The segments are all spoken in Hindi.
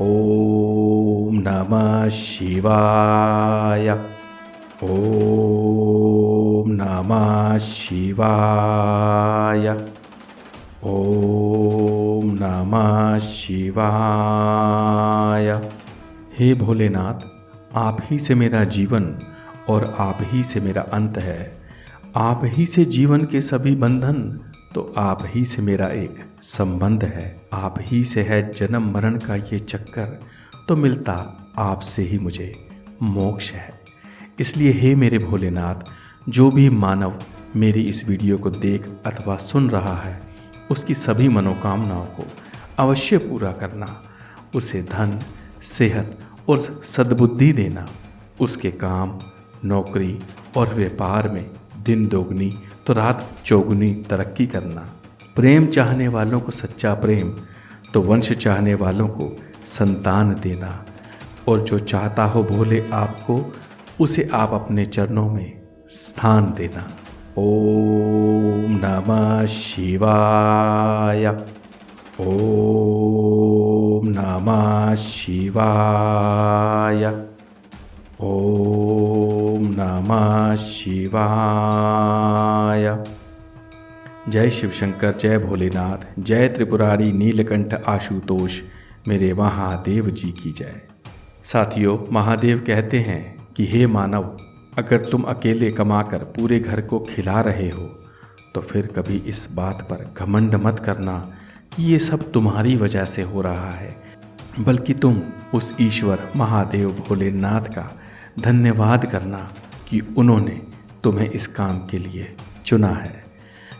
ओम नमः शिवाय। ओम नमः शिवाय। ओम नमः शिवाय। हे भोलेनाथ, आप ही से मेरा जीवन और आप ही से मेरा अंत है। आप ही से जीवन के सभी बंधन, तो आप ही से मेरा एक संबंध है। आप ही से है जन्म मरण का ये चक्कर, तो मिलता आपसे ही मुझे मोक्ष है। इसलिए हे मेरे भोलेनाथ, जो भी मानव मेरी इस वीडियो को देख अथवा सुन रहा है, उसकी सभी मनोकामनाओं को अवश्य पूरा करना। उसे धन, सेहत और सद्बुद्धि देना। उसके काम, नौकरी और व्यापार में दिन दोगुनी तो रात चौगुनी तरक्की करना। प्रेम चाहने वालों को सच्चा प्रेम, तो वंश चाहने वालों को संतान देना। और जो चाहता हो भोले आपको, उसे आप अपने चरणों में स्थान देना। ओम नमः शिवाय। ओम नमः शिवाय। ओम नमः शिवाय। जय शिव शंकर, जय भोलेनाथ, जय त्रिपुरारी नीलकंठ आशुतोष, मेरे महादेव जी की जय। साथियों, महादेव कहते हैं कि हे मानव, अगर तुम अकेले कमाकर पूरे घर को खिला रहे हो, तो फिर कभी इस बात पर घमंड मत करना कि ये सब तुम्हारी वजह से हो रहा है, बल्कि तुम उस ईश्वर महादेव भोलेनाथ का धन्यवाद करना कि उन्होंने तुम्हें इस काम के लिए चुना है।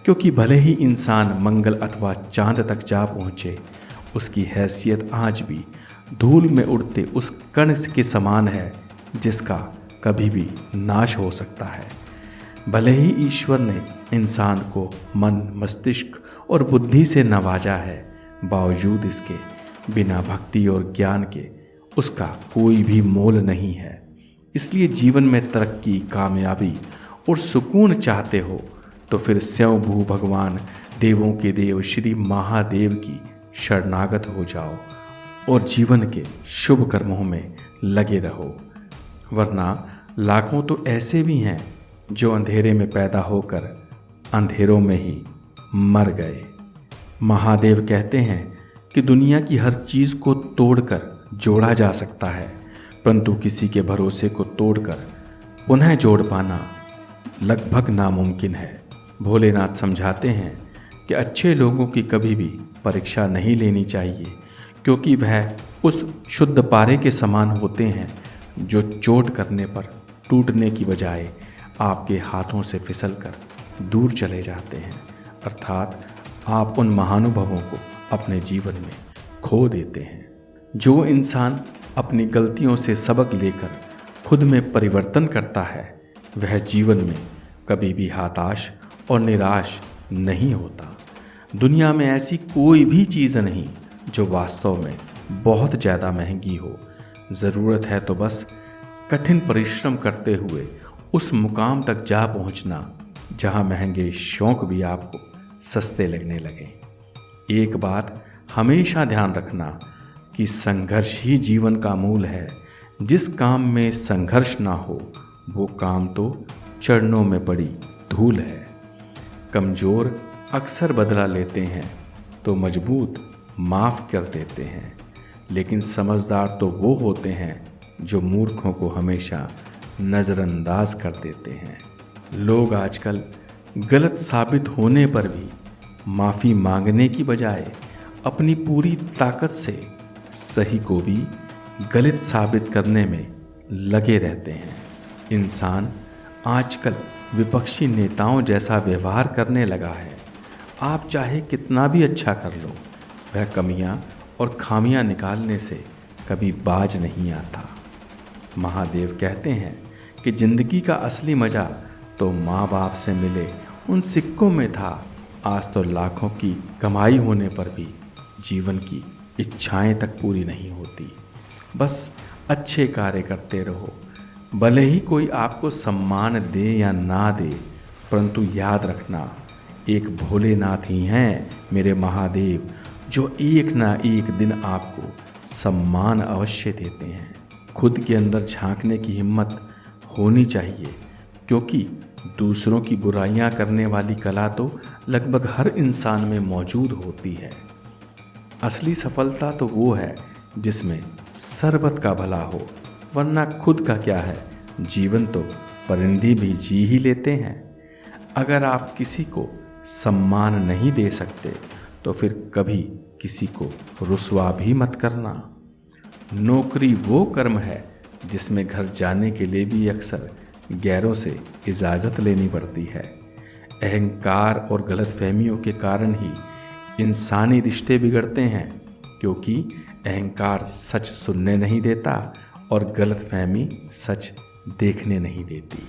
क्योंकि भले ही इंसान मंगल अथवा चांद तक जा पहुँचे, उसकी हैसियत आज भी धूल में उड़ते उस कण के समान है जिसका कभी भी नाश हो सकता है। भले ही ईश्वर ने इंसान को मन, मस्तिष्क और बुद्धि से नवाजा है, बावजूद इसके बिना भक्ति और ज्ञान के उसका कोई भी मोल नहीं है। इसलिए जीवन में तरक्की, कामयाबी और सुकून चाहते हो तो फिर स्वयं भू भगवान, देवों के देव श्री महादेव की शरणागत हो जाओ और जीवन के शुभ कर्मों में लगे रहो। वरना लाखों तो ऐसे भी हैं जो अंधेरे में पैदा होकर अंधेरों में ही मर गए। महादेव कहते हैं कि दुनिया की हर चीज़ को तोड़कर जोड़ा जा सकता है, परंतु किसी के भरोसे को तोड़कर पुनः जोड़ पाना लगभग नामुमकिन है। भोलेनाथ समझाते हैं कि अच्छे लोगों की कभी भी परीक्षा नहीं लेनी चाहिए, क्योंकि वह उस शुद्ध पारे के समान होते हैं जो चोट करने पर टूटने की बजाय आपके हाथों से फिसलकर दूर चले जाते हैं। अर्थात आप उन महानुभवों को अपने जीवन में खो देते हैं। जो इंसान अपनी गलतियों से सबक लेकर खुद में परिवर्तन करता है, वह जीवन में कभी भी हताश और निराश नहीं होता। दुनिया में ऐसी कोई भी चीज़ नहीं जो वास्तव में बहुत ज़्यादा महंगी हो। ज़रूरत है तो बस कठिन परिश्रम करते हुए उस मुकाम तक जा पहुंचना जहां महंगे शौक भी आपको सस्ते लगने लगें। एक बात हमेशा ध्यान रखना कि संघर्ष ही जीवन का मूल है। जिस काम में संघर्ष ना हो, वो काम तो चरणों में पड़ी धूल है। कमज़ोर अक्सर बदला लेते हैं तो मजबूत माफ़ कर देते हैं, लेकिन समझदार तो वो होते हैं जो मूर्खों को हमेशा नज़रअंदाज कर देते हैं। लोग आजकल गलत साबित होने पर भी माफ़ी मांगने की बजाय अपनी पूरी ताकत से सही को भी गलत साबित करने में लगे रहते हैं। इंसान आजकल विपक्षी नेताओं जैसा व्यवहार करने लगा है। आप चाहे कितना भी अच्छा कर लो, वह कमियां और खामियां निकालने से कभी बाज नहीं आता। महादेव कहते हैं कि ज़िंदगी का असली मज़ा तो माँ बाप से मिले उन सिक्कों में था। आज तो लाखों की कमाई होने पर भी जीवन की इच्छाएं तक पूरी नहीं होती। बस अच्छे कार्य करते रहो, भले ही कोई आपको सम्मान दे या ना दे, परंतु याद रखना, एक भोलेनाथ ही हैं मेरे महादेव जो एक ना एक दिन आपको सम्मान अवश्य देते हैं। खुद के अंदर झांकने की हिम्मत होनी चाहिए, क्योंकि दूसरों की बुराइयां करने वाली कला तो लगभग हर इंसान में मौजूद होती है। असली सफलता तो वो है जिसमें सर्वत का भला हो, वरना खुद का क्या है, जीवन तो परिंदे भी जी ही लेते हैं। अगर आप किसी को सम्मान नहीं दे सकते तो फिर कभी किसी को रुसवा भी मत करना। नौकरी वो कर्म है जिसमें घर जाने के लिए भी अक्सर गैरों से इजाज़त लेनी पड़ती है। अहंकार और गलतफहमियों के कारण ही इंसानी रिश्ते बिगड़ते हैं, क्योंकि अहंकार सच सुनने नहीं देता और गलतफहमी सच देखने नहीं देती।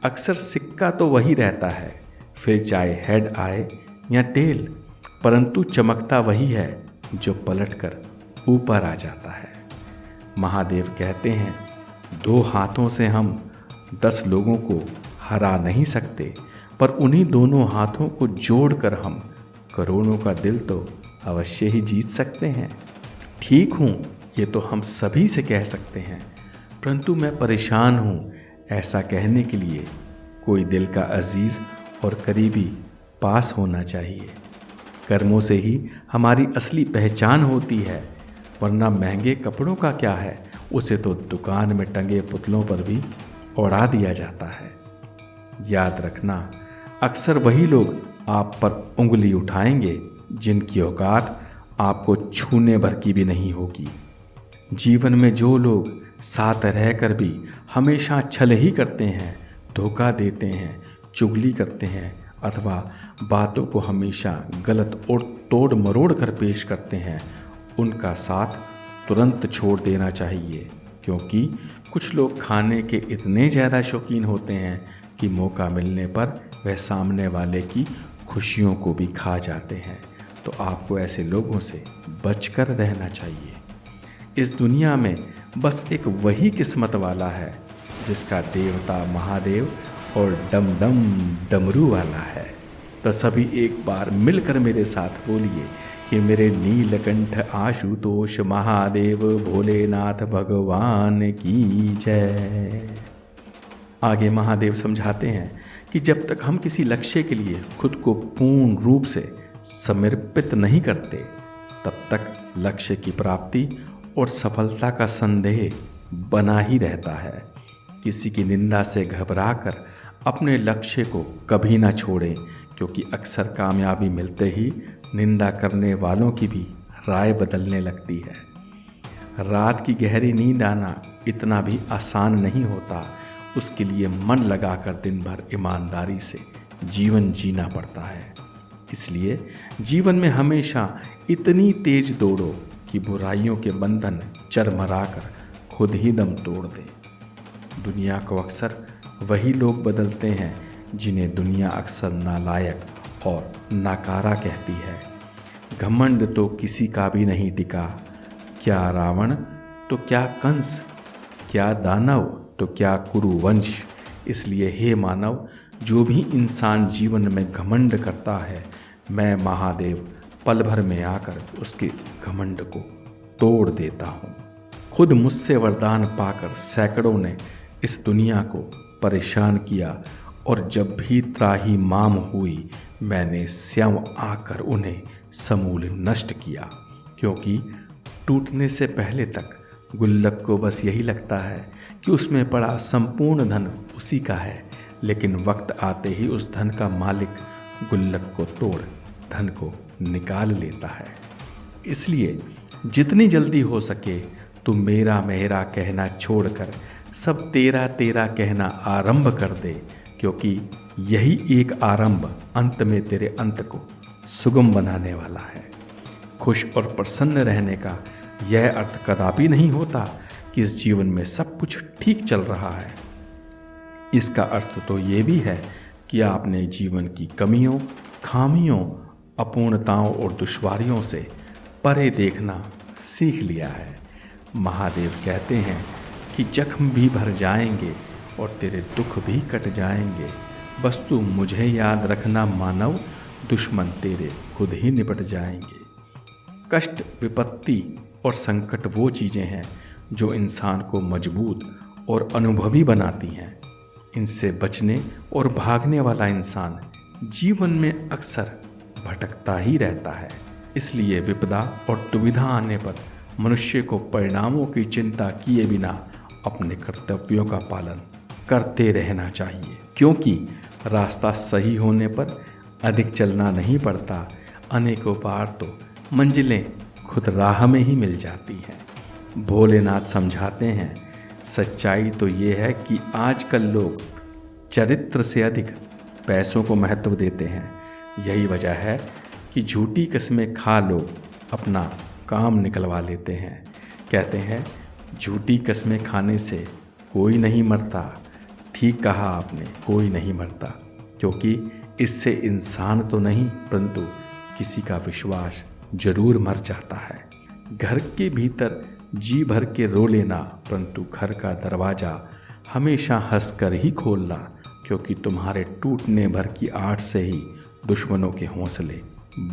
अक्सर सिक्का तो वही रहता है, फिर चाहे हेड आए या टेल, परंतु चमकता वही है जो पलटकर ऊपर आ जाता है। महादेव कहते हैं, 2 हाथों से हम 10 लोगों को हरा नहीं सकते, पर उन्हीं दोनों हाथों को जोड़कर हम करोड़ों का दिल तो अवश्य ही जीत सकते हैं। ठीक हूँ, ये तो हम सभी से कह सकते हैं, परंतु मैं परेशान हूँ, ऐसा कहने के लिए कोई दिल का अजीज और करीबी पास होना चाहिए। कर्मों से ही हमारी असली पहचान होती है, वरना महंगे कपड़ों का क्या है, उसे तो दुकान में टंगे पुतलों पर भी उड़ा दिया जाता है। याद रखना, अक्सर वही लोग आप पर उंगली उठाएंगे जिनकी औकात आपको छूने भर की भी नहीं होगी। जीवन में जो लोग साथ रहकर भी हमेशा छल ही करते हैं, धोखा देते हैं, चुगली करते हैं अथवा बातों को हमेशा गलत और तोड़ मरोड़ कर पेश करते हैं, उनका साथ तुरंत छोड़ देना चाहिए, क्योंकि कुछ लोग खाने के इतने ज़्यादा शौकीन होते हैं कि मौका मिलने पर वह सामने वाले की खुशियों को भी खा जाते हैं। तो आपको ऐसे लोगों से बचकर रहना चाहिए। इस दुनिया में बस एक वही किस्मत वाला है जिसका देवता महादेव और डम डम डमरू वाला है। तो सभी एक बार मिलकर मेरे साथ बोलिए कि मेरे नीलकंठ आशुतोष महादेव भोलेनाथ भगवान की जय। आगे महादेव समझाते हैं कि जब तक हम किसी लक्ष्य के लिए खुद को पूर्ण रूप से समर्पित नहीं करते, तब तक लक्ष्य की प्राप्ति और सफलता का संदेह बना ही रहता है। किसी की निंदा से घबराकर अपने लक्ष्य को कभी ना छोड़ें, क्योंकि अक्सर कामयाबी मिलते ही निंदा करने वालों की भी राय बदलने लगती है। रात की गहरी नींद आना इतना भी आसान नहीं होता, उसके लिए मन लगाकर दिन भर ईमानदारी से जीवन जीना पड़ता है। इसलिए जीवन में हमेशा इतनी तेज दौड़ो कि बुराइयों के बंधन चरमराकर खुद ही दम तोड़ दें। दुनिया को अक्सर वही लोग बदलते हैं जिन्हें दुनिया अक्सर नालायक और नाकारा कहती है। घमंड तो किसी का भी नहीं टिका, क्या रावण तो क्या कंस, क्या दानव तो क्या कुरुवंश। इसलिए हे मानव, जो भी इंसान जीवन में घमंड करता है, मैं महादेव पल भर में आकर उसके घमंड को तोड़ देता हूँ। खुद मुझसे वरदान पाकर सैकड़ों ने इस दुनिया को परेशान किया, और जब भी त्राही माम हुई, मैंने स्वयं आकर उन्हें समूल नष्ट किया। क्योंकि टूटने से पहले तक गुल्लक को बस यही लगता है कि उसमें पड़ा संपूर्ण धन उसी का है, लेकिन वक्त आते ही उस धन का मालिक गुल्लक को तोड़ धन को निकाल लेता है। इसलिए जितनी जल्दी हो सके तुम मेरा मेरा कहना छोड़कर सब तेरा तेरा कहना आरंभ कर दे, क्योंकि यही एक आरंभ अंत में तेरे अंत को सुगम बनाने वाला है। खुश और प्रसन्न रहने का यह अर्थ कदापि नहीं होता कि इस जीवन में सब कुछ ठीक चल रहा है। इसका अर्थ तो ये भी है कि आपने जीवन की कमियों, खामियों, अपूर्णताओं और दुश्वारियों से परे देखना सीख लिया है। महादेव कहते हैं कि जख्म भी भर जाएंगे और तेरे दुख भी कट जाएंगे, बस तू मुझे याद रखना मानव, दुश्मन तेरे खुद ही निपट जाएंगे। कष्ट, विपत्ति और संकट वो चीज़ें हैं जो इंसान को मजबूत और अनुभवी बनाती हैं। इनसे बचने और भागने वाला इंसान जीवन में अक्सर भटकता ही रहता है। इसलिए विपदा और दुविधा आने पर मनुष्य को परिणामों की चिंता किए बिना अपने कर्तव्यों का पालन करते रहना चाहिए, क्योंकि रास्ता सही होने पर अधिक चलना नहीं पड़ता। अनेकों बार तो मंजिलें खुद राह में ही मिल जाती हैं। भोलेनाथ समझाते हैं, सच्चाई तो ये है कि आजकल लोग चरित्र से अधिक पैसों को महत्व देते हैं। यही वजह है कि झूठी कस्में खा लोग अपना काम निकलवा लेते हैं। कहते हैं झूठी कस्में खाने से कोई नहीं मरता। ठीक कहा आपने, कोई नहीं मरता, क्योंकि इससे इंसान तो नहीं परंतु किसी का विश्वास जरूर मर जाता है। घर के भीतर जी भर के रो लेना, परंतु घर का दरवाज़ा हमेशा हंसकर ही खोलना, क्योंकि तुम्हारे टूटने भर की आड़ से ही दुश्मनों के हौसले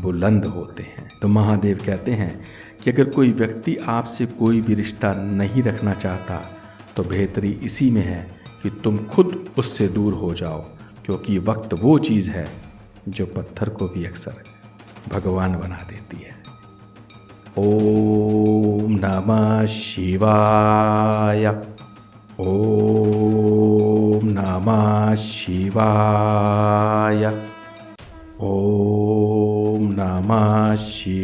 बुलंद होते हैं। तो महादेव कहते हैं कि अगर कोई व्यक्ति आपसे कोई भी रिश्ता नहीं रखना चाहता तो बेहतरी इसी में है कि तुम खुद उससे दूर हो जाओ, क्योंकि वक्त वो चीज़ है जो पत्थर को भी अक्सर भगवान बना देती है। ओम नमः शिवाय। ओम नमः शिवाय। ओम नमः शिवाय।